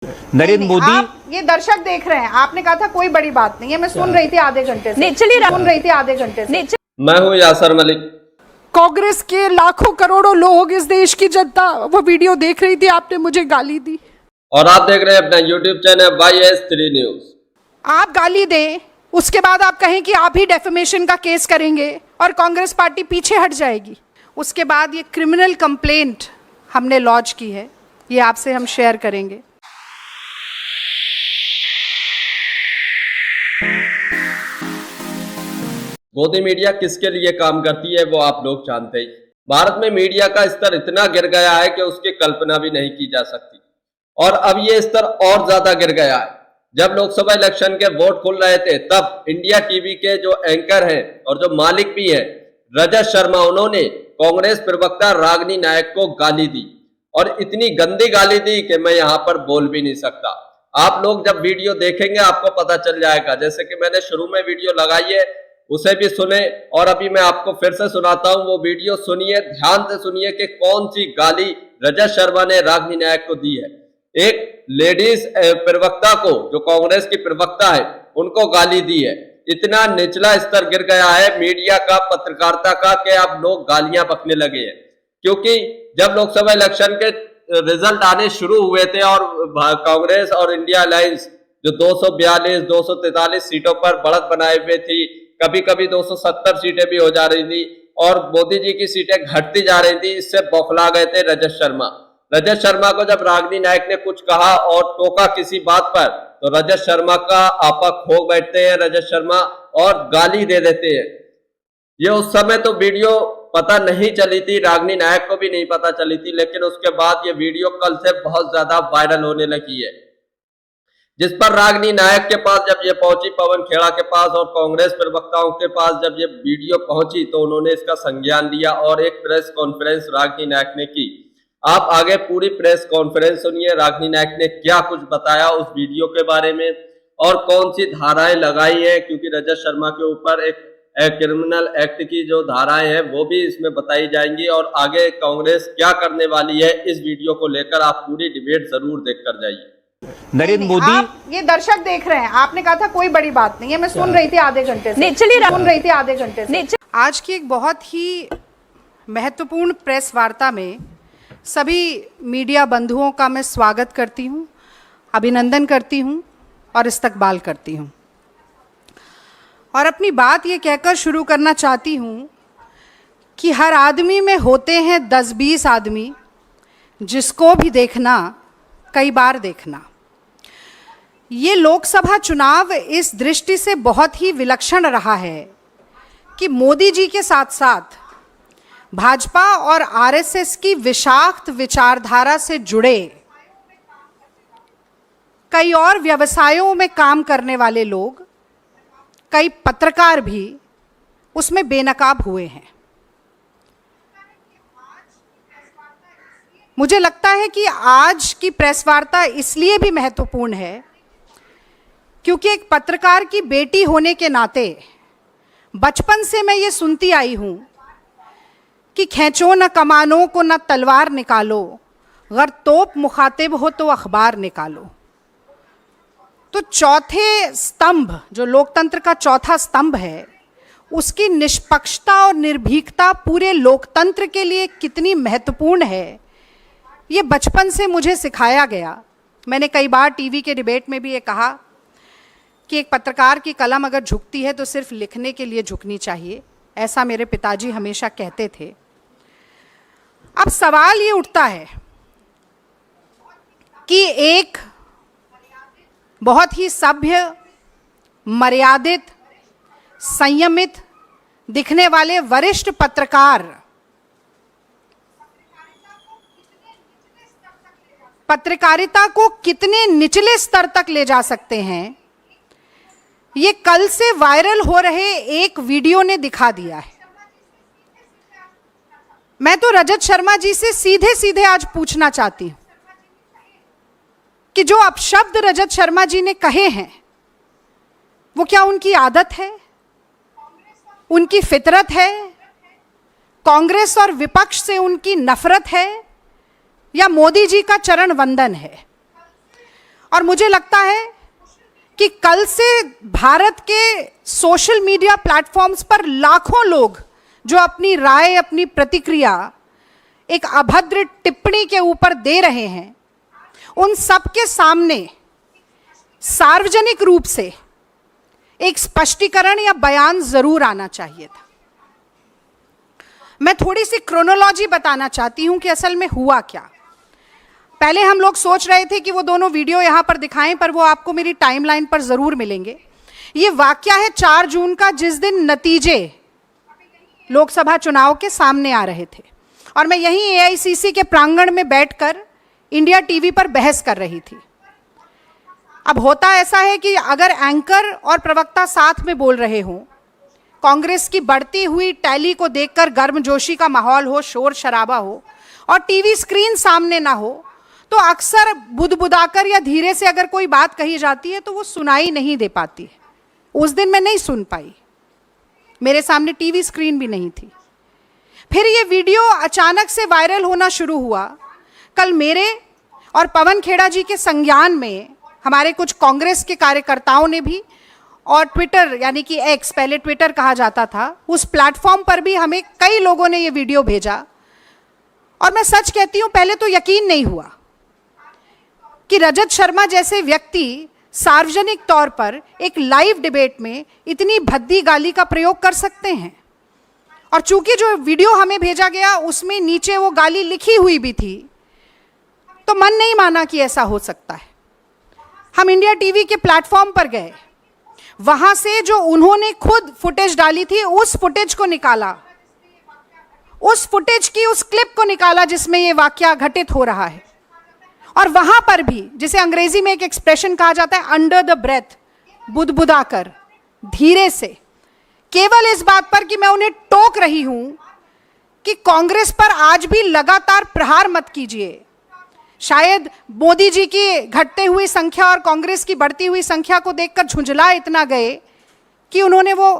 नरेंद्र मोदी, ये दर्शक देख रहे हैं, आपने कहा था कोई बड़ी बात नहीं है, मैं सुन रही थी आधे घंटे से। मैं हूँ यासर मलिक। कांग्रेस के लाखों करोड़ों लोग, इस देश की जनता वो वीडियो देख रही थी, आपने मुझे गाली दी। और आप देख रहे हैं अपना यूट्यूब चैनल YS3 न्यूज। आप गाली दें, उसके बाद आप कहें कि आप ही डेफेमेशन का केस करेंगे और कांग्रेस पार्टी पीछे हट जाएगी। उसके बाद ये क्रिमिनल कंप्लेंट हमने लॉन्च की है, ये आपसे हम शेयर करेंगे। गोदी मीडिया किसके लिए काम करती है वो आप लोग जानते ही। भारत में मीडिया का स्तर इतना गिर गया है कि उसकी कल्पना भी नहीं की जा सकती, और अब ये स्तर और ज्यादा गिर गया है। जब लोकसभा इलेक्शन के वोट खुल रहे थे तब इंडिया टीवी के जो एंकर हैं और जो मालिक भी हैं रजत शर्मा, उन्होंने कांग्रेस प्रवक्ता रागिनी नायक को गाली दी, और इतनी गंदी गाली दी कि मैं यहाँ पर बोल भी नहीं सकता। आप लोग जब वीडियो देखेंगे आपको पता चल जाएगा। जैसे कि मैंने शुरू में वीडियो लगाई है, उसे भी सुने, और अभी मैं आपको फिर से सुनाता हूं, वो वीडियो सुनिए, ध्यान से सुनिए कि कौन सी गाली रजत शर्मा ने रागिनी नायक को दी है। एक लेडीज प्रवक्ता को, जो कांग्रेस की प्रवक्ता है, उनको गाली दी है। इतना निचला स्तर गिर गया है मीडिया का, पत्रकारिता का, कि अब लोग गालियां बकने लगे हैं। क्योंकि जब लोकसभा इलेक्शन के रिजल्ट आने शुरू हुए थे और कांग्रेस और इंडिया अलायंस जो 242, 243 सीटों पर बढ़त बनाए हुए थी, कभी कभी 270 सीटें भी हो जा रही थी, और मोदी जी की सीटें घटती जा रही थी, इससे बौखला गए थे रजत शर्मा। रजत शर्मा को जब रागिनी नायक ने कुछ कहा और टोका किसी बात पर, तो रजत शर्मा का आपा खो बैठते हैं रजत शर्मा और गाली दे देते हैं। ये उस समय तो वीडियो पता नहीं चली थी, रागिनी नायक को भी नहीं पता चली थी, लेकिन उसके बाद ये वीडियो कल से बहुत ज्यादा वायरल होने लगी है। जिस पर रागिनी नायक के पास जब ये पहुंची, पवन खेड़ा के पास और कांग्रेस प्रवक्ताओं के पास जब ये वीडियो पहुंची, तो उन्होंने इसका संज्ञान लिया और एक प्रेस कॉन्फ्रेंस रागिनी नायक ने की। आप आगे पूरी प्रेस कॉन्फ्रेंस सुनिए, रागिनी नायक ने क्या कुछ बताया उस वीडियो के बारे में और कौन सी धाराएं लगाई है, क्योंकि रजत शर्मा के ऊपर एक क्रिमिनल एक्ट की जो धाराएं हैं वो भी इसमें बताई जाएंगी, और आगे कांग्रेस क्या करने वाली है इस वीडियो को लेकर आप पूरी डिबेट जरूर देख कर जाइए। नरेंद्र मोदी, ये दर्शक देख रहे हैं, आपने कहा था कोई बड़ी बात नहीं है, मैं सुन रही थी आधे घंटे से। आज की एक बहुत ही महत्वपूर्ण प्रेस वार्ता में सभी मीडिया बंधुओं का मैं स्वागत करती हूं, अभिनंदन करती हूं और इस्तकबाल करती हूं, और अपनी बात ये कहकर शुरू करना चाहती हूं कि हर आदमी में होते हैं 10-20 आदमी, जिसको भी देखना कई बार देखना। ये लोकसभा चुनाव इस दृष्टि से बहुत ही विलक्षण रहा है कि मोदी जी के साथ साथ भाजपा और आरएसएस की विषाक्त विचारधारा से जुड़े कई और व्यवसायों में काम करने वाले लोग, कई पत्रकार भी उसमें बेनकाब हुए हैं। मुझे लगता है कि आज की प्रेस वार्ता इसलिए भी महत्वपूर्ण है क्योंकि एक पत्रकार की बेटी होने के नाते बचपन से मैं ये सुनती आई हूं कि खींचो न कमानों को न तलवार निकालो, अगर तोप मुखातिब हो तो अखबार निकालो। तो चौथे स्तंभ, जो लोकतंत्र का चौथा स्तंभ है, उसकी निष्पक्षता और निर्भीकता पूरे लोकतंत्र के लिए कितनी महत्वपूर्ण है, ये बचपन से मुझे सिखाया गया। मैंने कई बार टीवी के डिबेट में भी ये कहा कि एक पत्रकार की कलम अगर झुकती है तो सिर्फ लिखने के लिए झुकनी चाहिए, ऐसा मेरे पिताजी हमेशा कहते थे। अब सवाल ये उठता है कि एक बहुत ही सभ्य, मर्यादित, संयमित दिखने वाले वरिष्ठ पत्रकार पत्रकारिता को कितने निचले स्तर तक ले जा सकते हैं, ये कल से वायरल हो रहे एक वीडियो ने दिखा दिया है। मैं तो रजत शर्मा जी से सीधे सीधे आज पूछना चाहती हूं कि जो अपशब्द रजत शर्मा जी ने कहे हैं, वो क्या उनकी आदत है, उनकी फितरत है, कांग्रेस और विपक्ष से उनकी नफरत है, या मोदी जी का चरण वंदन है? और मुझे लगता है कि कल से भारत के सोशल मीडिया प्लेटफॉर्म्स पर लाखों लोग जो अपनी राय, अपनी प्रतिक्रिया एक अभद्र टिप्पणी के ऊपर दे रहे हैं, उन सब के सामने सार्वजनिक रूप से एक स्पष्टीकरण या बयान जरूर आना चाहिए था। मैं थोड़ी सी क्रोनोलॉजी बताना चाहती हूं कि असल में हुआ क्या। पहले हम लोग सोच रहे थे कि वो दोनों वीडियो यहां पर दिखाएं, पर वो आपको मेरी टाइमलाइन पर जरूर मिलेंगे। ये वाकया है 4 जून का, जिस दिन नतीजे लोकसभा चुनाव के सामने आ रहे थे और मैं यहीं एआईसीसी के प्रांगण में बैठकर इंडिया टीवी पर बहस कर रही थी। अब होता ऐसा है कि अगर एंकर और प्रवक्ता साथ में बोल रहे हों, कांग्रेस की बढ़ती हुई टैली को देखकर गर्मजोशी का माहौल हो, शोर शराबा हो और टीवी स्क्रीन सामने ना हो, तो अक्सर बुदबुदाकर या धीरे से अगर कोई बात कही जाती है तो वो सुनाई नहीं दे पाती है। उस दिन मैं नहीं सुन पाई, मेरे सामने टीवी स्क्रीन भी नहीं थी। फिर ये वीडियो अचानक से वायरल होना शुरू हुआ। कल मेरे और पवन खेड़ा जी के संज्ञान में हमारे कुछ कांग्रेस के कार्यकर्ताओं ने भी, और ट्विटर यानी कि एक्स, पहले ट्विटर कहा जाता था, उस प्लेटफॉर्म पर भी हमें कई लोगों ने ये वीडियो भेजा। और मैं सच कहती हूं, पहले तो यकीन नहीं हुआ कि रजत शर्मा जैसे व्यक्ति सार्वजनिक तौर पर एक लाइव डिबेट में इतनी भद्दी गाली का प्रयोग कर सकते हैं। और चूंकि जो वीडियो हमें भेजा गया उसमें नीचे वो गाली लिखी हुई भी थी, तो मन नहीं माना कि ऐसा हो सकता है। हम इंडिया टीवी के प्लेटफॉर्म पर गए, वहां से जो उन्होंने खुद फुटेज डाली थी उस फुटेज को निकाला, उस फुटेज की उस क्लिप को निकाला जिसमें ये वाकया घटित हो रहा है। और वहां पर भी, जिसे अंग्रेजी में एक एक्सप्रेशन कहा जाता है, अंडर द ब्रेथ, बुदबुदाकर, धीरे से, केवल इस बात पर कि मैं उन्हें टोक रही हूं कि कांग्रेस पर आज भी लगातार प्रहार मत कीजिए। शायद मोदी जी की घटते हुई संख्या और कांग्रेस की बढ़ती हुई संख्या को देखकर झुंझला इतना गए कि उन्होंने वो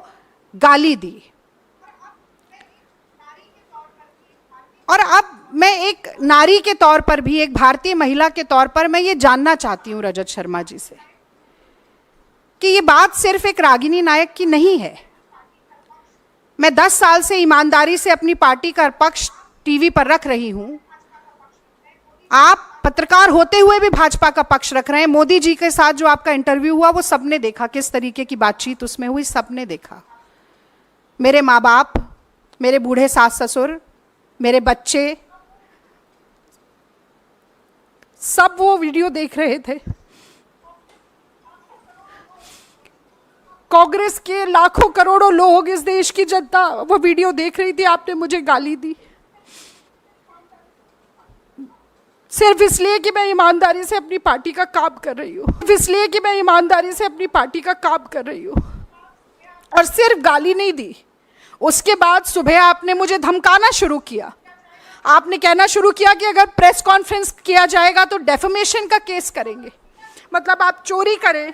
गाली दी। और अब मैं एक नारी के तौर पर भी, एक भारतीय महिला के तौर पर मैं ये जानना चाहती हूं रजत शर्मा जी से कि ये बात सिर्फ एक रागिनी नायक की नहीं है। मैं 10 साल से ईमानदारी से अपनी पार्टी का पक्ष टीवी पर रख रही हूं। आप पत्रकार होते हुए भी भाजपा का पक्ष रख रहे हैं। मोदी जी के साथ जो आपका इंटरव्यू हुआ वो सबने देखा, किस तरीके की बातचीत उसमें हुई, सबने देखा। मेरे माँ बाप, मेरे बूढ़े सास ससुर, मेरे बच्चे, सब वो वीडियो देख रहे थे। कांग्रेस के लाखों करोड़ों लोग, इस देश की जनता वो वीडियो देख रही थी। आपने मुझे गाली दी सिर्फ इसलिए कि मैं ईमानदारी से अपनी पार्टी का काम कर रही हूँ, इसलिए कि मैं ईमानदारी से अपनी पार्टी का काम कर रही हूँ। और सिर्फ गाली नहीं दी, उसके बाद सुबह आपने मुझे धमकाना शुरू किया। आपने कहना शुरू किया कि अगर प्रेस कॉन्फ्रेंस किया जाएगा तो डेफेमेशन का केस करेंगे। मतलब आप चोरी करें,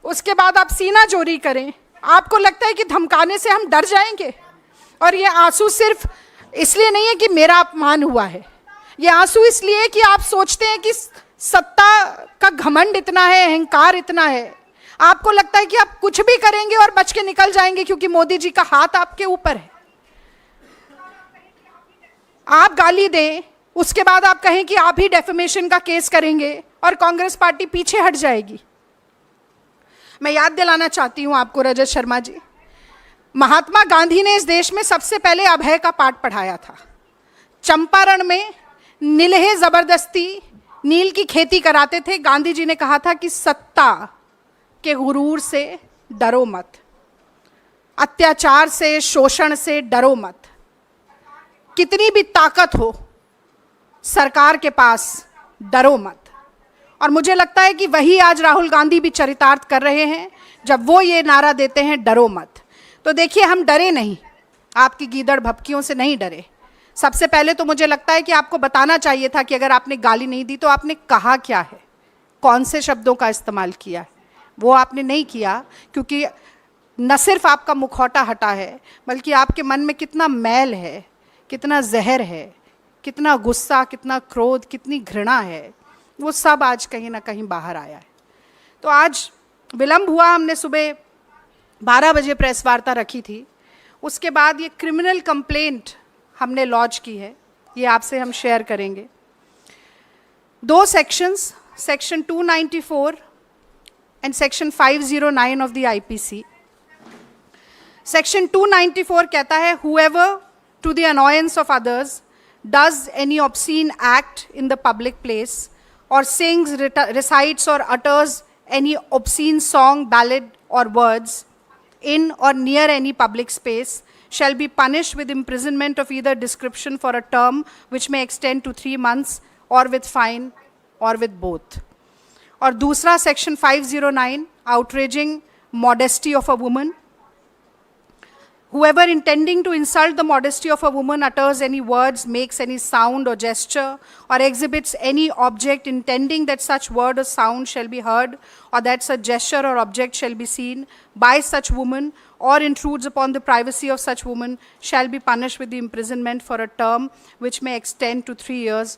उसके बाद आप सीना चोरी करें। आपको लगता है कि धमकाने से हम डर जाएंगे? और ये आंसू सिर्फ इसलिए नहीं है कि मेरा अपमान हुआ है, ये आंसू इसलिए कि आप सोचते हैं कि सत्ता का घमंड इतना है, अहंकार इतना है, आपको लगता है कि आप कुछ भी करेंगे और बच के निकल जाएंगे क्योंकि मोदी जी का हाथ आपके ऊपर है। आप गाली दें, उसके बाद आप कहें कि आप ही डेफेमेशन का केस करेंगे और कांग्रेस पार्टी पीछे हट जाएगी। मैं याद दिलाना चाहती हूं आपको रजत शर्मा जी, महात्मा गांधी ने इस देश में सबसे पहले अभय का पाठ पढ़ाया था। चंपारण में नीलहे जबरदस्ती नील की खेती कराते थे। गांधी जी ने कहा था कि सत्ता के गुरूर से डरो मत, अत्याचार से, शोषण से डरो मत। कितनी भी ताकत हो सरकार के पास, डरो मत। और मुझे लगता है कि वही आज राहुल गांधी भी चरितार्थ कर रहे हैं जब वो ये नारा देते हैं, डरो मत। तो देखिए, हम डरे नहीं, आपकी गीदड़ भपकियों से नहीं डरे। सबसे पहले तो मुझे लगता है कि आपको बताना चाहिए था कि अगर आपने गाली नहीं दी तो आपने कहा क्या है, कौन से शब्दों का इस्तेमाल किया है। वो आपने नहीं किया क्योंकि न सिर्फ आपका मुखौटा हटा है, बल्कि आपके मन में कितना मैल है, कितना जहर है, कितना गुस्सा, कितना क्रोध, कितनी घृणा है, वो सब आज कहीं ना कहीं बाहर आया है। तो आज विलंब हुआ, हमने सुबह 12 बजे प्रेस वार्ता रखी थी, उसके बाद ये क्रिमिनल कंप्लेंट हमने लॉन्च की है, ये आपसे हम शेयर करेंगे। 2 sections, section 294 and section 509 of the IPC. Section 294 कहता है, whoever to the annoyance of others does any obscene act in the public place or sings, recites or utters any obscene song, ballad or words in or near any public space shall be punished with imprisonment of either description for a term which may extend to 3 months or with fine or with both. और दूसरा section 509, outraging modesty of a woman. Whoever intending to insult the modesty of a woman utters any words, makes any sound or gesture, or exhibits any object intending that such word or sound shall be heard, or that such gesture or object shall be seen by such woman, or intrudes upon the privacy of such woman, shall be punished with the imprisonment for a term which may extend to 3 years,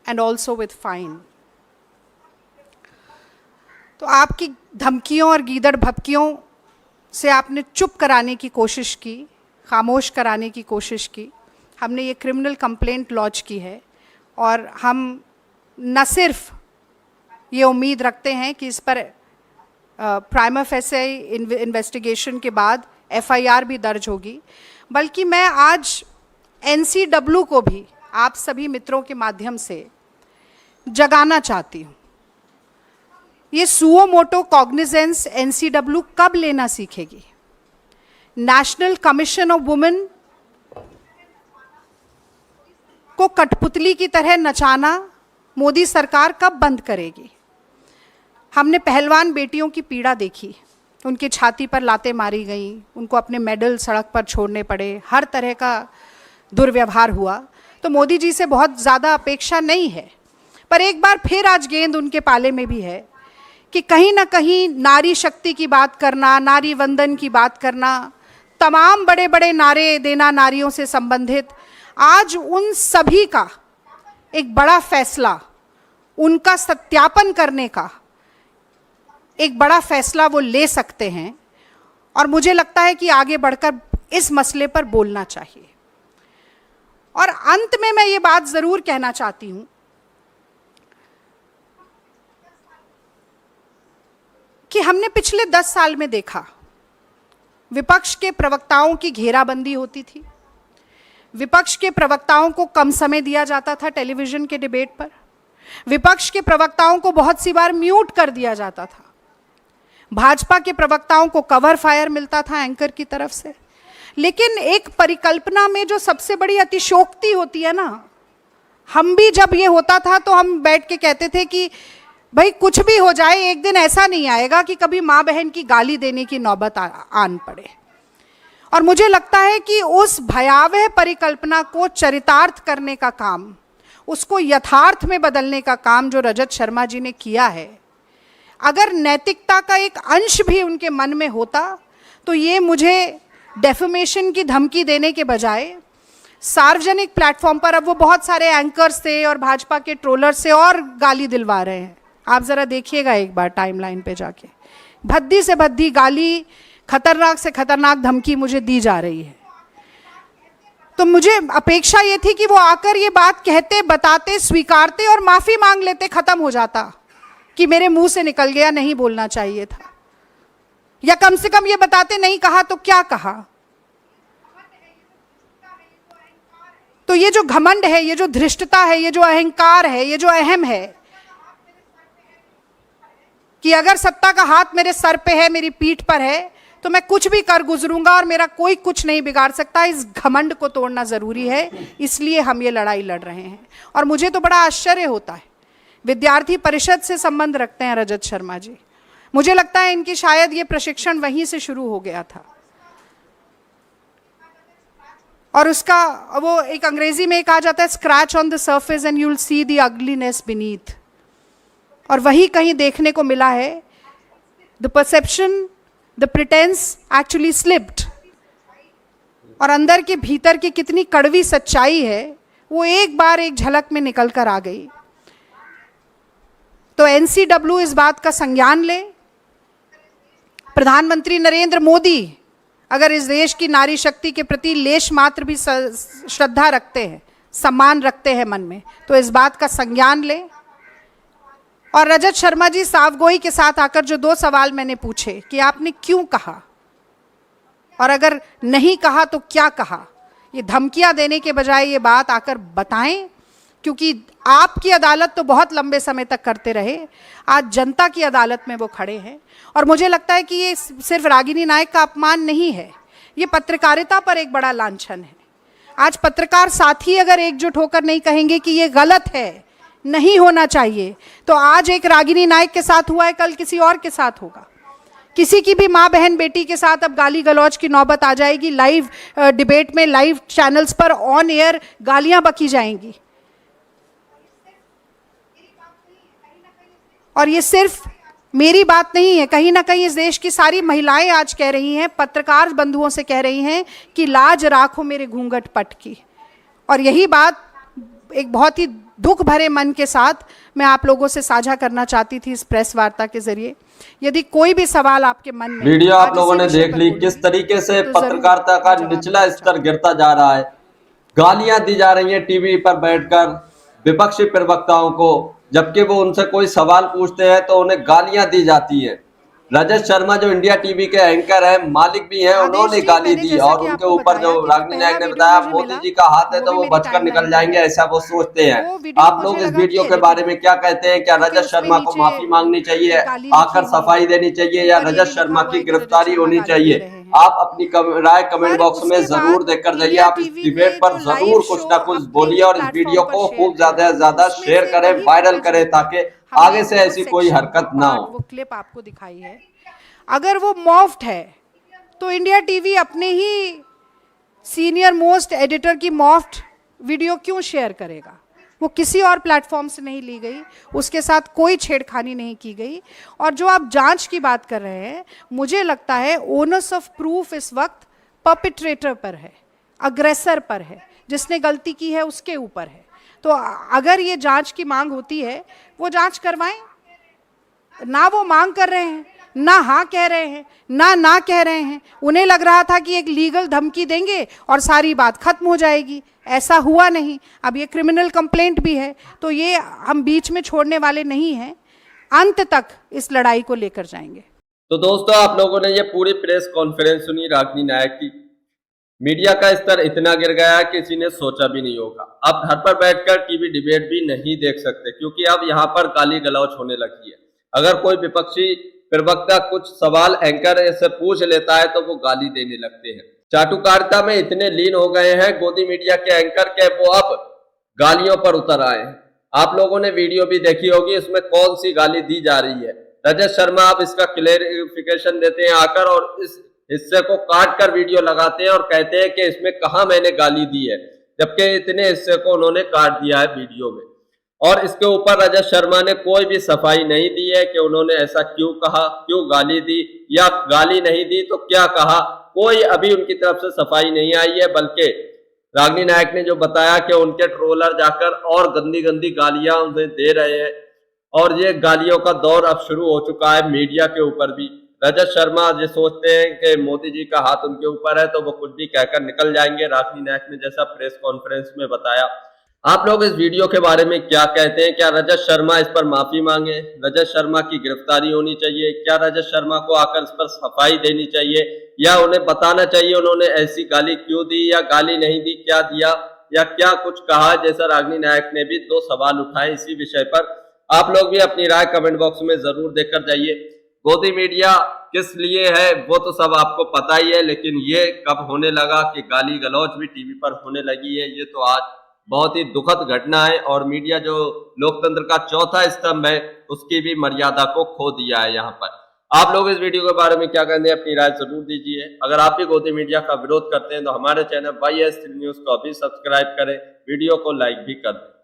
and also with fine. तो आपकी धमकियों और गीदड़ भपकियों से आपने चुप कराने की कोशिश की, खामोश कराने की कोशिश की। हमने ये क्रिमिनल कंप्लेंट लॉन्च की है और हम न सिर्फ ये उम्मीद रखते हैं कि इस पर प्राइमा फेसे इन्वेस्टिगेशन के बाद एफआईआर भी दर्ज होगी, बल्कि मैं आज एनसीडब्ल्यू को भी आप सभी मित्रों के माध्यम से जगाना चाहती हूँ। ये सुओ मोटो कॉग्निजेंस एनसीडब्ल्यू कब लेना सीखेगी? नेशनल कमीशन ऑफ वुमेन को कठपुतली की तरह नचाना मोदी सरकार कब बंद करेगी? हमने पहलवान बेटियों की पीड़ा देखी, उनकी छाती पर लातें मारी गई, उनको अपने मेडल सड़क पर छोड़ने पड़े, हर तरह का दुर्व्यवहार हुआ। तो मोदी जी से बहुत ज़्यादा अपेक्षा नहीं है, पर एक बार फिर आज गेंद उनके पाले में भी है कि कहीं ना कहीं नारी शक्ति की बात करना, नारी वंदन की बात करना, तमाम बड़े बड़े नारे देना नारियों से संबंधित, आज उन सभी का एक बड़ा फैसला, उनका सत्यापन करने का एक बड़ा फैसला वो ले सकते हैं। और मुझे लगता है कि आगे बढ़कर इस मसले पर बोलना चाहिए। और अंत में मैं ये बात ज़रूर कहना चाहती हूँ कि हमने पिछले 10 साल में देखा, विपक्ष के प्रवक्ताओं की घेराबंदी होती थी, विपक्ष के प्रवक्ताओं को कम समय दिया जाता था टेलीविज़न के डिबेट पर, विपक्ष के प्रवक्ताओं को बहुत सी बार म्यूट कर दिया जाता था, भाजपा के प्रवक्ताओं को कवर फायर मिलता था एंकर की तरफ से। लेकिन एक परिकल्पना में जो सबसे बड़ी अतिशयोक्ति होती है ना, हम भी जब ये होता था तो हम बैठ के कहते थे कि भाई कुछ भी हो जाए, एक दिन ऐसा नहीं आएगा कि कभी माँ बहन की गाली देने की नौबत आन पड़े। और मुझे लगता है कि उस भयावह परिकल्पना को चरितार्थ करने का काम, उसको यथार्थ में बदलने का काम जो रजत शर्मा जी ने किया है, अगर नैतिकता का एक अंश भी उनके मन में होता तो ये मुझे डेफेमेशन की धमकी देने के बजाय सार्वजनिक प्लेटफॉर्म पर, अब वो बहुत सारे एंकर्स से और भाजपा के ट्रोलर से और गाली दिलवा रहे हैं। आप ज़रा देखिएगा एक बार टाइमलाइन पे जाके, भद्दी से भद्दी गाली, खतरनाक से खतरनाक धमकी मुझे दी जा रही है। तो मुझे अपेक्षा ये थी कि वो आकर ये बात कहते, बताते, स्वीकारते और माफ़ी मांग लेते, ख़त्म हो जाता कि मेरे मुंह से निकल गया, नहीं बोलना चाहिए था, या कम से कम ये बताते नहीं कहा तो क्या कहा। तो ये जो घमंड है, ये जो धृष्टता है, ये जो अहंकार है, ये जो अहम है कि अगर सत्ता का हाथ मेरे सर पे है, मेरी पीठ पर है, तो मैं कुछ भी कर गुजरूंगा और मेरा कोई कुछ नहीं बिगाड़ सकता, इस घमंड को तोड़ना ज़रूरी है। इसलिए हम ये लड़ाई लड़ रहे हैं। और मुझे तो बड़ा आश्चर्य होता है, विद्यार्थी परिषद से संबंध रखते हैं रजत शर्मा जी, मुझे लगता है इनकी शायद ये प्रशिक्षण वहीं से शुरू हो गया था। और उसका वो एक अंग्रेजी में कहा जाता है, scratch on the surface and you will see the ugliness beneath. और वही कहीं देखने को मिला है, the perception, the pretence actually slipped. और अंदर के भीतर की कितनी कड़वी सच्चाई है वो एक बार एक झलक में निकल कर आ गई। तो एनसीडब्ल्यू इस बात का संज्ञान ले। प्रधानमंत्री नरेंद्र मोदी अगर इस देश की नारी शक्ति के प्रति लेश मात्र भी श्रद्धा रखते हैं, सम्मान रखते हैं मन में, तो इस बात का संज्ञान ले। और रजत शर्मा जी, साफगोई के साथ आकर जो 2 सवाल मैंने पूछे कि आपने क्यों कहा और अगर नहीं कहा तो क्या कहा, ये धमकियां देने के बजाय ये बात आकर बताएं, क्योंकि आपकी अदालत तो बहुत लंबे समय तक करते रहे, आज जनता की अदालत में वो खड़े हैं। और मुझे लगता है कि ये सिर्फ रागिनी नायक का अपमान नहीं है, ये पत्रकारिता पर एक बड़ा लांछन है। आज पत्रकार साथी अगर एकजुट होकर नहीं कहेंगे कि ये गलत है, नहीं होना चाहिए, तो आज एक रागिनी नायक के साथ हुआ है, कल किसी और के साथ होगा। किसी की भी माँ बहन बेटी के साथ अब गाली गलौज की नौबत आ जाएगी। लाइव डिबेट में, लाइव चैनल्स पर ऑन एयर गालियां बकी जाएंगी। और ये सिर्फ मेरी बात नहीं है, कहीं ना कहीं इस देश की सारी महिलाएं आज कह रही हैं, पत्रकार बंधुओं से कह रही हैं कि लाज राखो मेरे घूंघट पट की। और यही बात एक बहुत ही दुख भरे मन के साथ मैं आप लोगों से साझा करना चाहती थी इस प्रेस वार्ता के जरिए। यदि कोई भी सवाल आपके मन में, वीडियो आप लोगों ने देख ली किस तरीके से पत्रकारिता का निचला स्तर गिरता जा रहा है। गालियां दी जा रही हैं टीवी पर बैठकर विपक्षी प्रवक्ताओं को, जबकि वो उनसे कोई सवाल पूछते हैं तो उन्हें गालियां दी जाती हैं। रजत शर्मा जो इंडिया टीवी के एंकर हैं, मालिक भी हैं, उन्होंने गाली दी और उनके ऊपर जो रागिनी नायक ने बताया मोदी जी का हाथ है तो वो बचकर निकल जाएंगे, ऐसा वो सोचते हैं। आप लोग इस वीडियो के बारे में क्या कहते हैं? क्या रजत शर्मा को माफी मांगनी चाहिए, आकर सफाई देनी चाहिए, या रजत शर्मा की गिरफ्तारी होनी चाहिए? आप अपनी राय कमेंट बॉक्स में जरूर देकर जाइए। आप इस डिबेट पर जरूर कुछ ना कुछ बोलिए और इस वीडियो को खूब ज्यादा से ज्यादा शेयर करें, वायरल करें, ताकि आगे से ऐसी कोई हरकत ना हो। वो क्लिप आपको दिखाई है, अगर वो मॉफ्ड है तो इंडिया टीवी अपने ही सीनियर मोस्ट एडिटर की मॉफ्ड वीडियो क्यों शेयर करेगा? वो किसी और प्लेटफॉर्म से नहीं ली गई, उसके साथ कोई छेड़खानी नहीं की गई। और जो आप जांच की बात कर रहे हैं, मुझे लगता है ओनस ऑफ प्रूफ इस वक्त परपिट्रेटर पर है, अग्रेसर पर है, जिसने गलती की है उसके ऊपर है। तो अगर ये जांच की मांग होती है, वो जांच करवाएं। ना वो मांग कर रहे हैं, ना हाँ कह रहे हैं, ना कह रहे हैं। उन्हें लग रहा था कि एक लीगल धमकी देंगे और सारी बात खत्म हो जाएगी, ऐसा हुआ नहीं। अब ये क्रिमिनल कंप्लेंट भी है, तो ये हम बीच में छोड़ने वाले नहीं हैं, अंत तक इस लड़ाई को लेकर जाएंगे। तो दोस्तों, आप लोगों ने ये पूरी प्रेस कॉन्फ्रेंस सुनी रागिनी नायक की। मीडिया का स्तर इतना गिर गया है किसी ने सोचा भी नहीं होगा। अब घर पर बैठकर टीवी डिबेट भी नहीं देख सकते, क्योंकि अब यहाँ पर गाली गलौज होने लगी है। अगर कोई विपक्षी प्रवक्ता कुछ सवाल एंकर से पूछ लेता है तो वो गाली देने लगते हैं। चाटुकारिता में इतने लीन हो गए हैं गोदी मीडिया के एंकर के वो अब गालियों पर उतर आए हैं। आप लोगों ने वीडियो भी देखी होगी, इसमें कौन सी गाली दी जा रही है। रजत शर्मा अब इसका क्लेरिफिकेशन देते हैं आकर, और इस हिस्से को काट कर वीडियो लगाते हैं और कहते हैं कि इसमें कहाँ मैंने गाली दी है, जबकि इतने हिस्से को उन्होंने काट दिया है वीडियो में। और इसके ऊपर रजत शर्मा ने कोई भी सफाई नहीं दी है कि उन्होंने ऐसा क्यों कहा, क्यों गाली दी, या गाली नहीं दी तो क्या कहा। कोई अभी उनकी तरफ से सफाई नहीं आई है, बल्कि रागिनी नायक ने जो बताया कि उनके ट्रोलर जाकर और गंदी गंदी गालियां उन्हें दे रहे हैं, और ये गालियों का दौर अब शुरू हो चुका है मीडिया के ऊपर भी। रजत शर्मा ये सोचते हैं कि मोदी जी का हाथ उनके ऊपर है तो वो कुछ भी कहकर निकल जाएंगे, रागिनी नायक ने जैसा प्रेस कॉन्फ्रेंस में बताया। आप लोग इस वीडियो के बारे में क्या कहते हैं? क्या रजत शर्मा इस पर माफी मांगे, रजत शर्मा की गिरफ्तारी होनी चाहिए, क्या रजत शर्मा को आकर इस पर सफाई देनी चाहिए, या उन्हें बताना चाहिए उन्होंने ऐसी गाली क्यों दी, या गाली नहीं दी क्या दिया, या क्या कुछ कहा? जैसा रागिनी नायक ने भी 2 सवाल उठाए इसी विषय पर। आप लोग भी अपनी राय कमेंट बॉक्स में जरूर देकर जाइए। गोदी मीडिया किस लिए है वो तो सब आपको पता ही है, लेकिन ये कब होने लगा कि गाली गलौज भी टीवी पर होने लगी है, ये तो आज बहुत ही दुखद घटना है। और मीडिया जो लोकतंत्र का चौथा स्तंभ है, उसकी भी मर्यादा को खो दिया है यहाँ पर। आप लोग इस वीडियो के बारे में क्या कहते हैं, अपनी राय जरूर दीजिए। अगर आप भी गोदी मीडिया का विरोध करते हैं तो हमारे चैनल YS न्यूज को अभी सब्सक्राइब करें, वीडियो को लाइक भी कर दें।